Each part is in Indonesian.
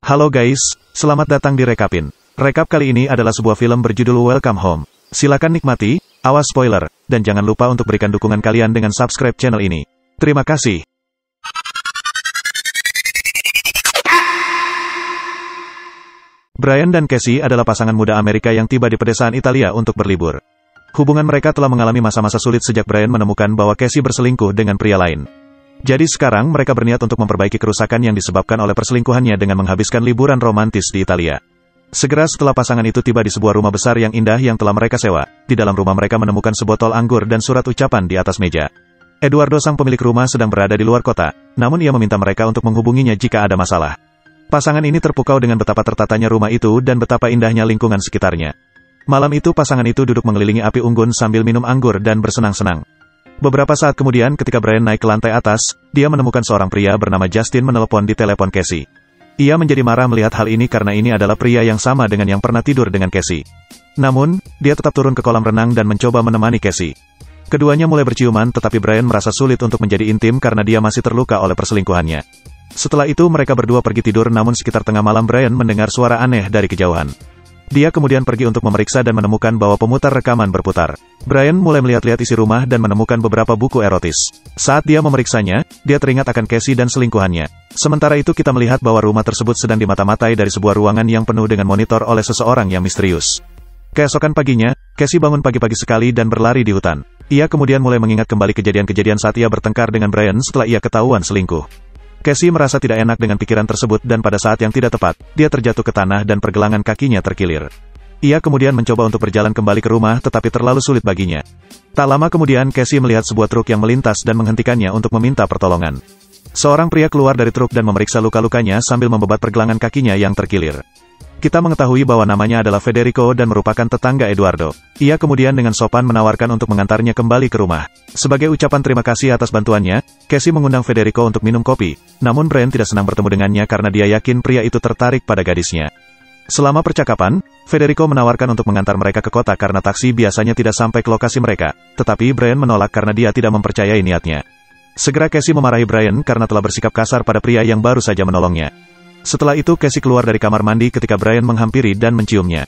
Halo guys, selamat datang di Rekapin. Rekap kali ini adalah sebuah film berjudul Welcome Home. Silakan nikmati, awas spoiler, dan jangan lupa untuk berikan dukungan kalian dengan subscribe channel ini. Terima kasih. Brian dan Casey adalah pasangan muda Amerika yang tiba di pedesaan Italia untuk berlibur. Hubungan mereka telah mengalami masa-masa sulit sejak Brian menemukan bahwa Casey berselingkuh dengan pria lain. Jadi sekarang mereka berniat untuk memperbaiki kerusakan yang disebabkan oleh perselingkuhannya dengan menghabiskan liburan romantis di Italia. Segera setelah pasangan itu tiba di sebuah rumah besar yang indah yang telah mereka sewa, di dalam rumah mereka menemukan sebotol anggur dan surat ucapan di atas meja. Eduardo sang pemilik rumah sedang berada di luar kota, namun ia meminta mereka untuk menghubunginya jika ada masalah. Pasangan ini terpukau dengan betapa tertatanya rumah itu dan betapa indahnya lingkungan sekitarnya. Malam itu pasangan itu duduk mengelilingi api unggun sambil minum anggur dan bersenang-senang. Beberapa saat kemudian ketika Brian naik ke lantai atas, dia menemukan seorang pria bernama Justin menelepon di telepon Casey. Ia menjadi marah melihat hal ini karena ini adalah pria yang sama dengan yang pernah tidur dengan Casey. Namun, dia tetap turun ke kolam renang dan mencoba menemani Casey. Keduanya mulai berciuman tetapi Brian merasa sulit untuk menjadi intim karena dia masih terluka oleh perselingkuhannya. Setelah itu mereka berdua pergi tidur namun sekitar tengah malam Brian mendengar suara aneh dari kejauhan. Dia kemudian pergi untuk memeriksa dan menemukan bahwa pemutar rekaman berputar. Brian mulai melihat-lihat isi rumah dan menemukan beberapa buku erotis. Saat dia memeriksanya, dia teringat akan Casey dan selingkuhannya. Sementara itu kita melihat bahwa rumah tersebut sedang dimata-matai dari sebuah ruangan yang penuh dengan monitor oleh seseorang yang misterius. Keesokan paginya, Casey bangun pagi-pagi sekali dan berlari di hutan. Ia kemudian mulai mengingat kembali kejadian-kejadian saat ia bertengkar dengan Brian setelah ia ketahuan selingkuh. Casey merasa tidak enak dengan pikiran tersebut dan pada saat yang tidak tepat, dia terjatuh ke tanah dan pergelangan kakinya terkilir. Ia kemudian mencoba untuk berjalan kembali ke rumah tetapi terlalu sulit baginya. Tak lama kemudian Casey melihat sebuah truk yang melintas dan menghentikannya untuk meminta pertolongan. Seorang pria keluar dari truk dan memeriksa luka-lukanya sambil membebat pergelangan kakinya yang terkilir. Kita mengetahui bahwa namanya adalah Federico dan merupakan tetangga Eduardo. Ia kemudian dengan sopan menawarkan untuk mengantarnya kembali ke rumah. Sebagai ucapan terima kasih atas bantuannya, Casey mengundang Federico untuk minum kopi. Namun Brian tidak senang bertemu dengannya karena dia yakin pria itu tertarik pada gadisnya. Selama percakapan, Federico menawarkan untuk mengantar mereka ke kota karena taksi biasanya tidak sampai ke lokasi mereka. Tetapi Brian menolak karena dia tidak mempercayai niatnya. Segera Casey memarahi Brian karena telah bersikap kasar pada pria yang baru saja menolongnya. Setelah itu Casey keluar dari kamar mandi ketika Brian menghampiri dan menciumnya.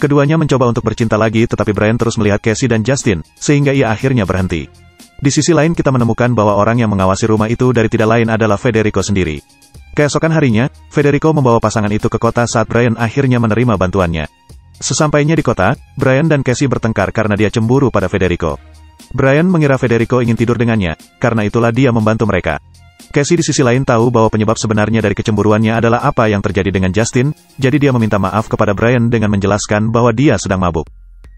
Keduanya mencoba untuk bercinta lagi tetapi Brian terus melihat Casey dan Justin, sehingga ia akhirnya berhenti. Di sisi lain kita menemukan bahwa orang yang mengawasi rumah itu dari tidak lain adalah Federico sendiri. Keesokan harinya, Federico membawa pasangan itu ke kota saat Brian akhirnya menerima bantuannya. Sesampainya di kota, Brian dan Casey bertengkar karena dia cemburu pada Federico. Brian mengira Federico ingin tidur dengannya, karena itulah dia membantu mereka. Casey di sisi lain tahu bahwa penyebab sebenarnya dari kecemburuannya adalah apa yang terjadi dengan Justin, jadi dia meminta maaf kepada Brian dengan menjelaskan bahwa dia sedang mabuk.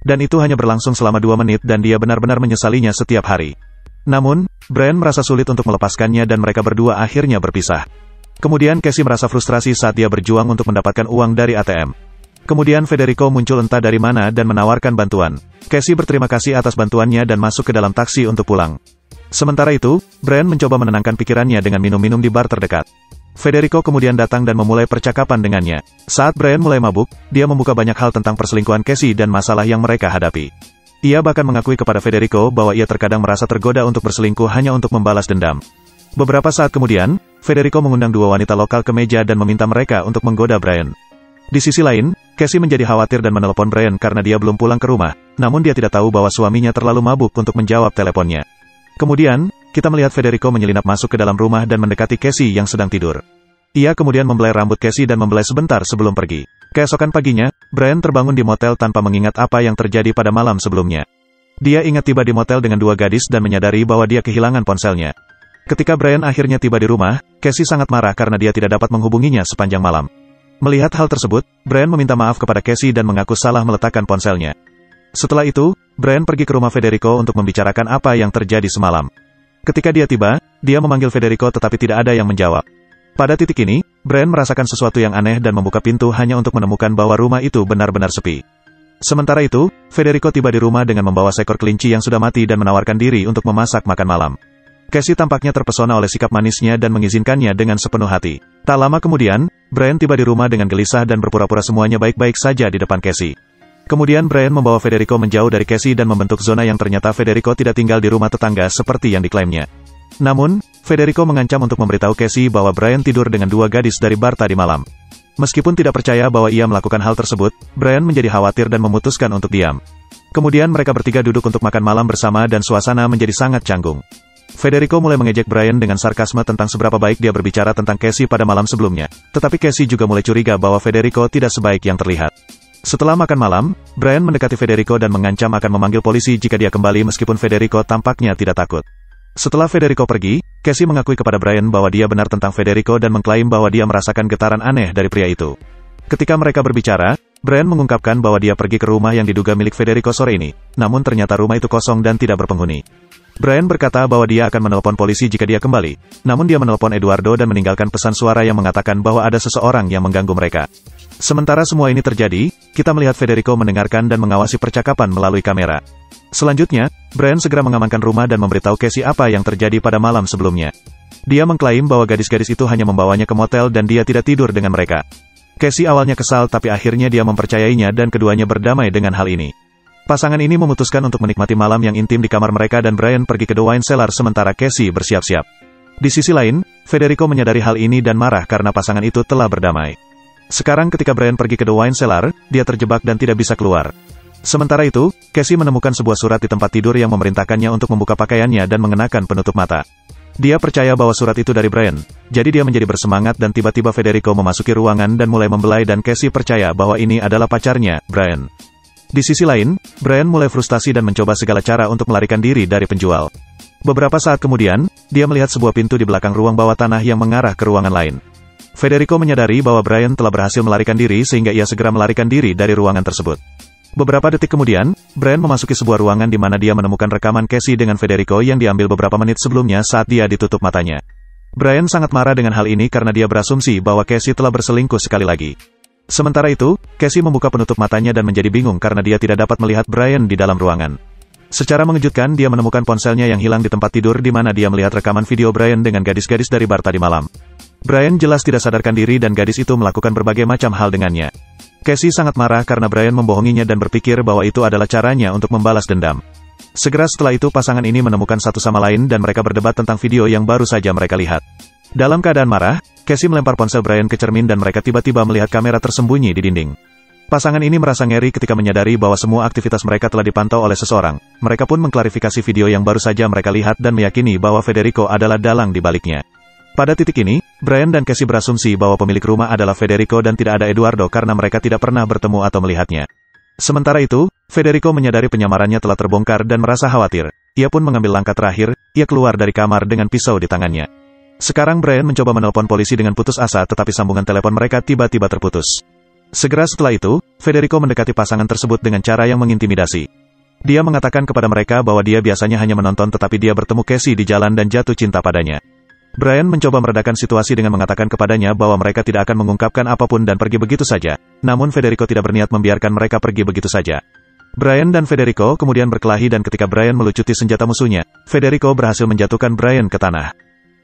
Dan itu hanya berlangsung selama 2 menit dan dia benar-benar menyesalinya setiap hari. Namun, Brian merasa sulit untuk melepaskannya dan mereka berdua akhirnya berpisah. Kemudian Casey merasa frustrasi saat dia berjuang untuk mendapatkan uang dari ATM. Kemudian Federico muncul entah dari mana dan menawarkan bantuan. Casey berterima kasih atas bantuannya dan masuk ke dalam taksi untuk pulang. Sementara itu, Brian mencoba menenangkan pikirannya dengan minum-minum di bar terdekat. Federico kemudian datang dan memulai percakapan dengannya. Saat Brian mulai mabuk, dia membuka banyak hal tentang perselingkuhan Casey dan masalah yang mereka hadapi. Ia bahkan mengakui kepada Federico bahwa ia terkadang merasa tergoda untuk berselingkuh hanya untuk membalas dendam. Beberapa saat kemudian, Federico mengundang 2 wanita lokal ke meja dan meminta mereka untuk menggoda Brian. Di sisi lain, Casey menjadi khawatir dan menelepon Brian karena dia belum pulang ke rumah, namun dia tidak tahu bahwa suaminya terlalu mabuk untuk menjawab teleponnya. Kemudian, kita melihat Federico menyelinap masuk ke dalam rumah dan mendekati Casey yang sedang tidur. Ia kemudian membelai rambut Casey dan membelai sebentar sebelum pergi. Keesokan paginya, Brian terbangun di motel tanpa mengingat apa yang terjadi pada malam sebelumnya. Dia ingat tiba di motel dengan 2 gadis dan menyadari bahwa dia kehilangan ponselnya. Ketika Brian akhirnya tiba di rumah, Casey sangat marah karena dia tidak dapat menghubunginya sepanjang malam. Melihat hal tersebut, Brian meminta maaf kepada Casey dan mengaku salah meletakkan ponselnya. Setelah itu, Brian pergi ke rumah Federico untuk membicarakan apa yang terjadi semalam. Ketika dia tiba, dia memanggil Federico tetapi tidak ada yang menjawab. Pada titik ini, Brian merasakan sesuatu yang aneh dan membuka pintu hanya untuk menemukan bahwa rumah itu benar-benar sepi. Sementara itu, Federico tiba di rumah dengan membawa seekor kelinci yang sudah mati dan menawarkan diri untuk memasak makan malam. Casey tampaknya terpesona oleh sikap manisnya dan mengizinkannya dengan sepenuh hati. Tak lama kemudian, Brian tiba di rumah dengan gelisah dan berpura-pura semuanya baik-baik saja di depan Casey. Kemudian Brian membawa Federico menjauh dari Casey dan membentuk zona yang ternyata Federico tidak tinggal di rumah tetangga seperti yang diklaimnya. Namun, Federico mengancam untuk memberitahu Casey bahwa Brian tidur dengan 2 gadis dari bar tadi malam. Meskipun tidak percaya bahwa ia melakukan hal tersebut, Brian menjadi khawatir dan memutuskan untuk diam. Kemudian mereka bertiga duduk untuk makan malam bersama dan suasana menjadi sangat canggung. Federico mulai mengejek Brian dengan sarkasme tentang seberapa baik dia berbicara tentang Casey pada malam sebelumnya. Tetapi Casey juga mulai curiga bahwa Federico tidak sebaik yang terlihat. Setelah makan malam, Brian mendekati Federico dan mengancam akan memanggil polisi jika dia kembali meskipun Federico tampaknya tidak takut. Setelah Federico pergi, Casey mengakui kepada Brian bahwa dia benar tentang Federico dan mengklaim bahwa dia merasakan getaran aneh dari pria itu. Ketika mereka berbicara, Brian mengungkapkan bahwa dia pergi ke rumah yang diduga milik Federico sore ini, namun ternyata rumah itu kosong dan tidak berpenghuni. Brian berkata bahwa dia akan menelpon polisi jika dia kembali, namun dia menelpon Eduardo dan meninggalkan pesan suara yang mengatakan bahwa ada seseorang yang mengganggu mereka. Sementara semua ini terjadi, kita melihat Federico mendengarkan dan mengawasi percakapan melalui kamera. Selanjutnya, Brian segera mengamankan rumah dan memberitahu Casey apa yang terjadi pada malam sebelumnya. Dia mengklaim bahwa gadis-gadis itu hanya membawanya ke motel dan dia tidak tidur dengan mereka. Casey awalnya kesal tapi akhirnya dia mempercayainya dan keduanya berdamai dengan hal ini. Pasangan ini memutuskan untuk menikmati malam yang intim di kamar mereka dan Brian pergi ke The Wine Cellar sementara Casey bersiap-siap. Di sisi lain, Federico menyadari hal ini dan marah karena pasangan itu telah berdamai. Sekarang ketika Brian pergi ke The Wine Cellar, dia terjebak dan tidak bisa keluar. Sementara itu, Casey menemukan sebuah surat di tempat tidur yang memerintahkannya untuk membuka pakaiannya dan mengenakan penutup mata. Dia percaya bahwa surat itu dari Brian, jadi dia menjadi bersemangat dan tiba-tiba Federico memasuki ruangan dan mulai membelai dan Casey percaya bahwa ini adalah pacarnya, Brian. Di sisi lain, Brian mulai frustasi dan mencoba segala cara untuk melarikan diri dari penjual. Beberapa saat kemudian, dia melihat sebuah pintu di belakang ruang bawah tanah yang mengarah ke ruangan lain. Federico menyadari bahwa Brian telah berhasil melarikan diri sehingga ia segera melarikan diri dari ruangan tersebut. Beberapa detik kemudian, Brian memasuki sebuah ruangan di mana dia menemukan rekaman Casey dengan Federico yang diambil beberapa menit sebelumnya saat dia ditutup matanya. Brian sangat marah dengan hal ini karena dia berasumsi bahwa Casey telah berselingkuh sekali lagi. Sementara itu, Casey membuka penutup matanya dan menjadi bingung karena dia tidak dapat melihat Brian di dalam ruangan. Secara mengejutkan dia menemukan ponselnya yang hilang di tempat tidur di mana dia melihat rekaman video Brian dengan gadis-gadis dari bar tadi malam. Brian jelas tidak sadarkan diri dan gadis itu melakukan berbagai macam hal dengannya. Casey sangat marah karena Brian membohonginya dan berpikir bahwa itu adalah caranya untuk membalas dendam. Segera setelah itu pasangan ini menemukan satu sama lain dan mereka berdebat tentang video yang baru saja mereka lihat. Dalam keadaan marah, Casey melempar ponsel Brian ke cermin dan mereka tiba-tiba melihat kamera tersembunyi di dinding. Pasangan ini merasa ngeri ketika menyadari bahwa semua aktivitas mereka telah dipantau oleh seseorang. Mereka pun mengklarifikasi video yang baru saja mereka lihat dan meyakini bahwa Federico adalah dalang di baliknya. Pada titik ini, Brian dan Casey berasumsi bahwa pemilik rumah adalah Federico dan tidak ada Eduardo karena mereka tidak pernah bertemu atau melihatnya. Sementara itu, Federico menyadari penyamarannya telah terbongkar dan merasa khawatir. Ia pun mengambil langkah terakhir, ia keluar dari kamar dengan pisau di tangannya. Sekarang Brian mencoba menelpon polisi dengan putus asa tetapi sambungan telepon mereka tiba-tiba terputus. Segera setelah itu, Federico mendekati pasangan tersebut dengan cara yang mengintimidasi. Dia mengatakan kepada mereka bahwa dia biasanya hanya menonton tetapi dia bertemu Casey di jalan dan jatuh cinta padanya. Brian mencoba meredakan situasi dengan mengatakan kepadanya bahwa mereka tidak akan mengungkapkan apapun dan pergi begitu saja. Namun Federico tidak berniat membiarkan mereka pergi begitu saja. Brian dan Federico kemudian berkelahi dan ketika Brian melucuti senjata musuhnya, Federico berhasil menjatuhkan Brian ke tanah.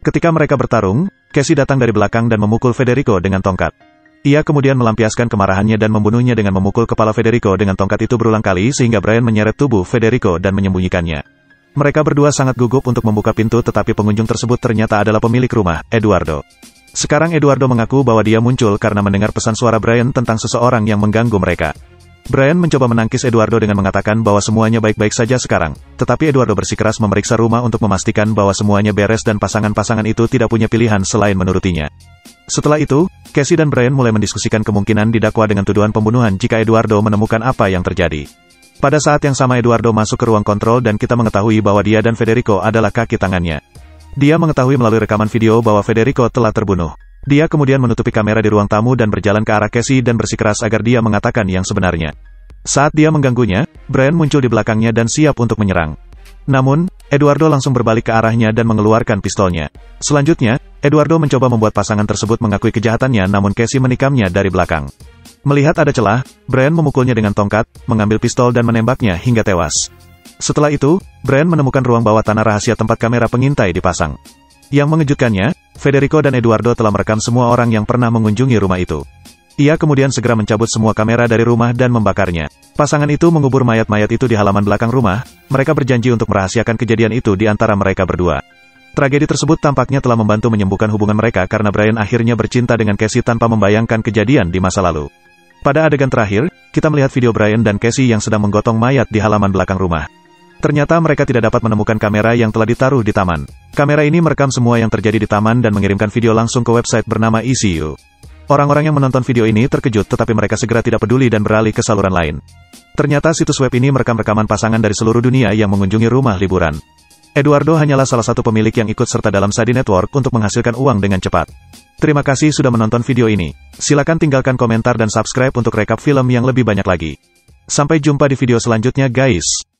Ketika mereka bertarung, Casey datang dari belakang dan memukul Federico dengan tongkat. Ia kemudian melampiaskan kemarahannya dan membunuhnya dengan memukul kepala Federico dengan tongkat itu berulang kali sehingga Brian menyeret tubuh Federico dan menyembunyikannya. Mereka berdua sangat gugup untuk membuka pintu tetapi pengunjung tersebut ternyata adalah pemilik rumah, Eduardo. Sekarang Eduardo mengaku bahwa dia muncul karena mendengar pesan suara Brian tentang seseorang yang mengganggu mereka. Brian mencoba menangkis Eduardo dengan mengatakan bahwa semuanya baik-baik saja sekarang, tetapi Eduardo bersikeras memeriksa rumah untuk memastikan bahwa semuanya beres dan pasangan-pasangan itu tidak punya pilihan selain menurutinya. Setelah itu, Casey dan Brian mulai mendiskusikan kemungkinan didakwa dengan tuduhan pembunuhan jika Eduardo menemukan apa yang terjadi. Pada saat yang sama Eduardo masuk ke ruang kontrol dan kita mengetahui bahwa dia dan Federico adalah kaki tangannya. Dia mengetahui melalui rekaman video bahwa Federico telah terbunuh. Dia kemudian menutupi kamera di ruang tamu dan berjalan ke arah Casey dan bersikeras agar dia mengatakan yang sebenarnya. Saat dia mengganggunya, Brian muncul di belakangnya dan siap untuk menyerang. Namun, Eduardo langsung berbalik ke arahnya dan mengeluarkan pistolnya. Selanjutnya, Eduardo mencoba membuat pasangan tersebut mengakui kejahatannya namun Casey menikamnya dari belakang. Melihat ada celah, Brian memukulnya dengan tongkat, mengambil pistol dan menembaknya hingga tewas. Setelah itu, Brian menemukan ruang bawah tanah rahasia tempat kamera pengintai dipasang. Yang mengejutkannya, Federico dan Eduardo telah merekam semua orang yang pernah mengunjungi rumah itu. Ia kemudian segera mencabut semua kamera dari rumah dan membakarnya. Pasangan itu mengubur mayat-mayat itu di halaman belakang rumah, mereka berjanji untuk merahasiakan kejadian itu di antara mereka berdua. Tragedi tersebut tampaknya telah membantu menyembuhkan hubungan mereka karena Brian akhirnya bercinta dengan Cassie tanpa membayangkan kejadian di masa lalu. Pada adegan terakhir, kita melihat video Brian dan Cassie yang sedang menggotong mayat di halaman belakang rumah. Ternyata mereka tidak dapat menemukan kamera yang telah ditaruh di taman. Kamera ini merekam semua yang terjadi di taman dan mengirimkan video langsung ke website bernama ECU. Orang-orang yang menonton video ini terkejut tetapi mereka segera tidak peduli dan beralih ke saluran lain. Ternyata situs web ini merekam rekaman pasangan dari seluruh dunia yang mengunjungi rumah liburan. Eduardo hanyalah salah satu pemilik yang ikut serta dalam Sadi Network untuk menghasilkan uang dengan cepat. Terima kasih sudah menonton video ini. Silakan tinggalkan komentar dan subscribe untuk rekap film yang lebih banyak lagi. Sampai jumpa di video selanjutnya guys.